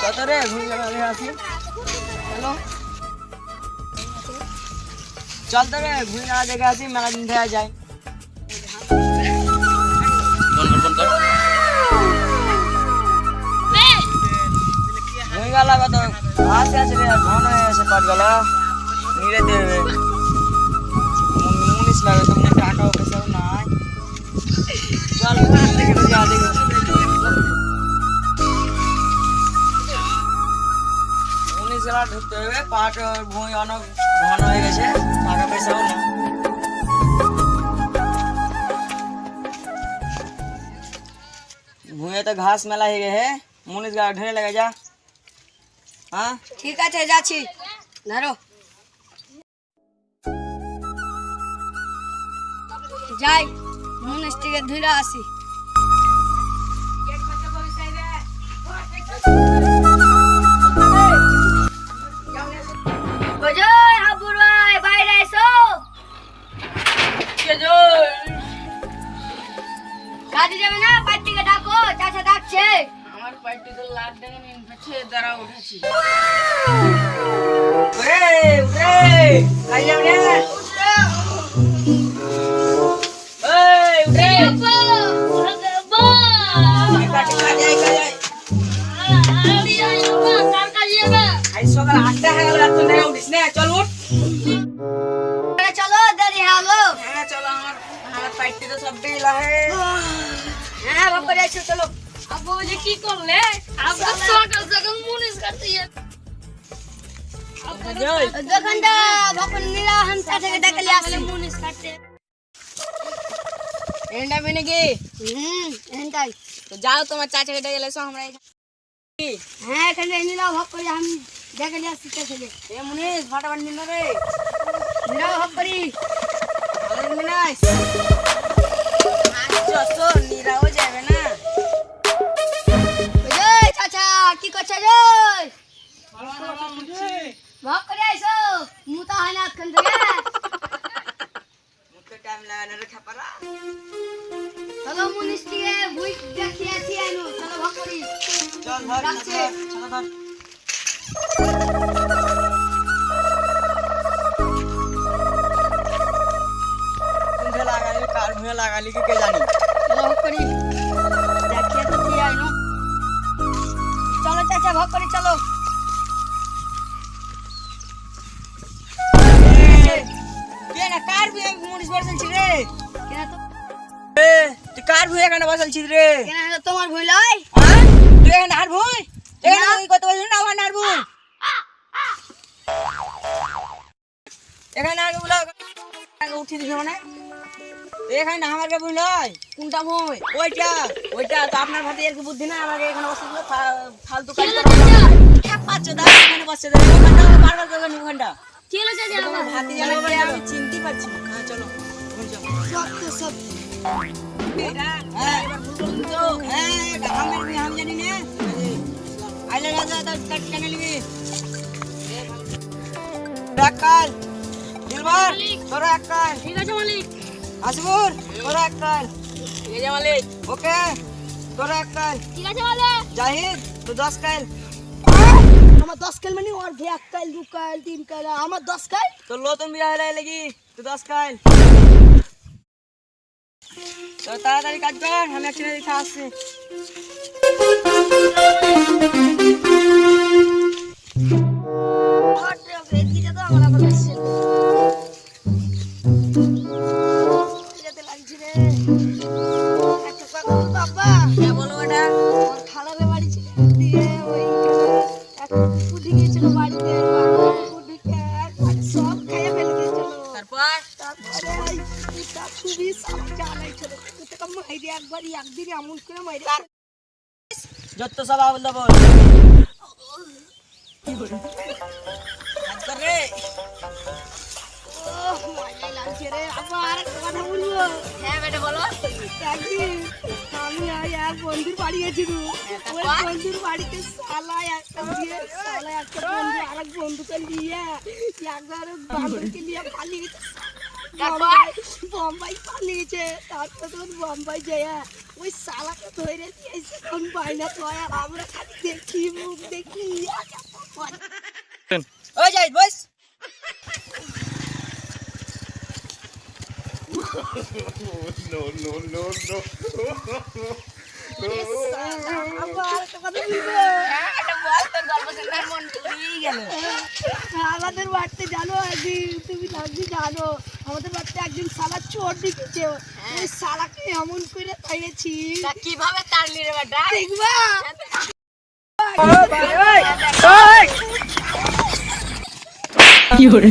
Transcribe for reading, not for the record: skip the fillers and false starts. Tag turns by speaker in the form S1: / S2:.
S1: চল তো রে ভুঁই গালা আসি চলো চল তো রে ভুঁই গালা দেখে আসি মেলা দিন থেকে যাই ভুঁই গালা কত আসে আছে রে ঘন হয়ে আছে পাট গালা নিরে দেবে মুনিশ লাগে তোমার টাকাও পয়সাও নাই চল দেখে তো যা দেখে মুনিশ গালা ঢুকতে হবে পাট ভুঁই অনেক ঘন হয়ে গেছে টাকা পয়সাও না ভুঁয়ে তো ঘাস মেলা হয়ে গে হে মুনিশ গালা ঢেলে लगे जा हाँ
S2: ঠিক আছে যাচ্ছি ধরো যাই মুনিশ থেকে ধরে আসি বজয় হাবুর ভাই বাইরে এসো কাজে যাবে না পার্টিকে ডাকো চাচা ডাকছে
S3: আমার পার্টি তো লাট ডেকে নিন ফেছে দাঁড়া উঠেছি
S1: उरे उरे आई जाओ ने ए उरे टिका टिका जाए आई सकाल 8টা হয়ে গেল তুই না উঠিস না চল উঠ
S2: চলো দেরি হলো
S1: হ্যাঁ চলো আমার পাইতে তো সব ঢিলা হে
S2: হ্যাঁ বাবা যাইছো চলো
S3: আব্বু যে কি করলে আব্বু সকাল সকাল মুনিশ কাটতে
S2: দোকানটা বাপন নিরা हम চাচাকে ডেকে নিয়ে আসি
S3: মুনিশ কাটতে
S1: এন্ডা বিনে কি
S2: এনটাই
S3: তো যাও তোমার চাচাকে ডেকে এসো আমরা
S2: হ্যাঁ এখানে নিরা ভাগ করে আমি ডেকে নিয়ে আসি চাচাকে
S1: এ মুনিশ ফটাফট নিন রে
S2: নিরা ভাগ করি
S1: ভালো মিনাইস আচ্ছা তো নিরাও যাবে না
S2: ওই চাচা কি করছ রে ভাগ করে আইছো মুতা হয় না আজকাল থেকে
S1: মুখে টাইম লাগানো রে খাপারা
S2: চলো মুনিশ থেকে ভুই দেখিয়ে আসি আইনো চলো ভাগ করি
S1: চল ধর
S2: রাখছি।
S1: চল ধর कुंडे लगाली कार में लगाली के जानी
S2: চলো ভাগ করি দেখিয়ে তো কি আইনো চলো চাচা ভাগ করি চলো
S1: ये ना कार भी मुनिस बसल छी रे
S2: কেন তো
S1: ए तू कार भी एखाने बसल छी रे
S2: কেন হলো তোমার ভুল লয়
S1: हां तू एखाने हार भुई एखाने कत बजु ना वा नार भुई एखाने आगे बुला आगे उठी दियो ना এখানে আমার কে বুঝলই কোনটা ভুই ওইটা তো আপনার ভাতে এর কি বুদ্ধি না আমাকে এখানে বসে ফালতু কাজ করা পাঁচ দাও এখানে বসে দাও ওখানটা বারবার করবেন ওখানটা
S3: চলো চাচা
S1: তোমার ভাতে জানা কি আমি চিনতে পারছি না হ্যাঁ চলো
S2: যত সব
S1: হ্যাঁ এবার ভুল তো হ্যাঁ হামের भी हम জানি না আইলে রাজা তো কাট কেন লিবি রাকাল দিলবার তোরা রাকাল
S3: ঠিক আছে মালিক
S1: আসিবুর তোরা রাকাল
S3: ঠিক আছে মালিক
S1: ওকে তোরা রাকাল
S3: ঠিক আছে মালিক
S1: জাহিদ তো 10 কাল
S2: আমার 10 কাল মানে ওর 1 কাল 2 কাল 3 কাল আমার 10 কাল
S1: তো নতুন বিয়া হলাই লাগি তো 10 কাল তো তাড়াতাড়ি কাজ কর আমি একটু দেখে আসছি
S2: হট রে বেদিটা তো আমার আবার আসছে যেতে লাগছে রে একটা কথা বল বাবা
S1: কে বলো এটা
S2: ওর খালারে বাড়ি ছিল দিয়ে ওই এক পুডি গিয়েছিল বাড়িতে পুডি মানে সব খেয়ে ফেলে দিয়েছিল
S1: তারপর
S2: তারপরে ওই খুবই সব জ্বালাই ছিল ওটা মাইরে একবারই একদিন এমন করে মাইরে
S1: যত সব আবল বল কি বল কাজ কর রে
S2: ওহ মাইরে লাগছে রে আবার একটা কথা বলবো
S3: হ্যাঁ বেটা বলো
S2: একদিন আমি এক বন্ধুর বাড়ি গেছিল ওই বন্ধুর বাড়িতে শালা একটা বন্ধু আরেক বন্ধুকে নিয়ে একবার বান্ধবকে নিয়ে পালিয়ে বোম্বাই পালিয়েছে, তারপর তখন বোম্বাই যায় ওই শালাকে ধরে দিয়েছে, তখন বাইনা কয় আর আমরা খালি দেখি মুখ দেখি।
S1: ওই যাই বস।
S2: আবার একটা কথা বলবো,
S1: একটা বল তোর গল্প শুনে আমার মন পুড়িয়ে গেল।
S2: আমাদের বাড়িতে জানো একদিন, তুমি নাকি জানো আমাদের বাড়িতে একদিন শালা চোর ঢুকেছে, ওই শালাকে এমন করে তাইয়েছি
S1: তা কিভাবে তাড়লি রে বেটা?
S2: দেখবা।
S1: ওই, ওই, ওই। কি হরে?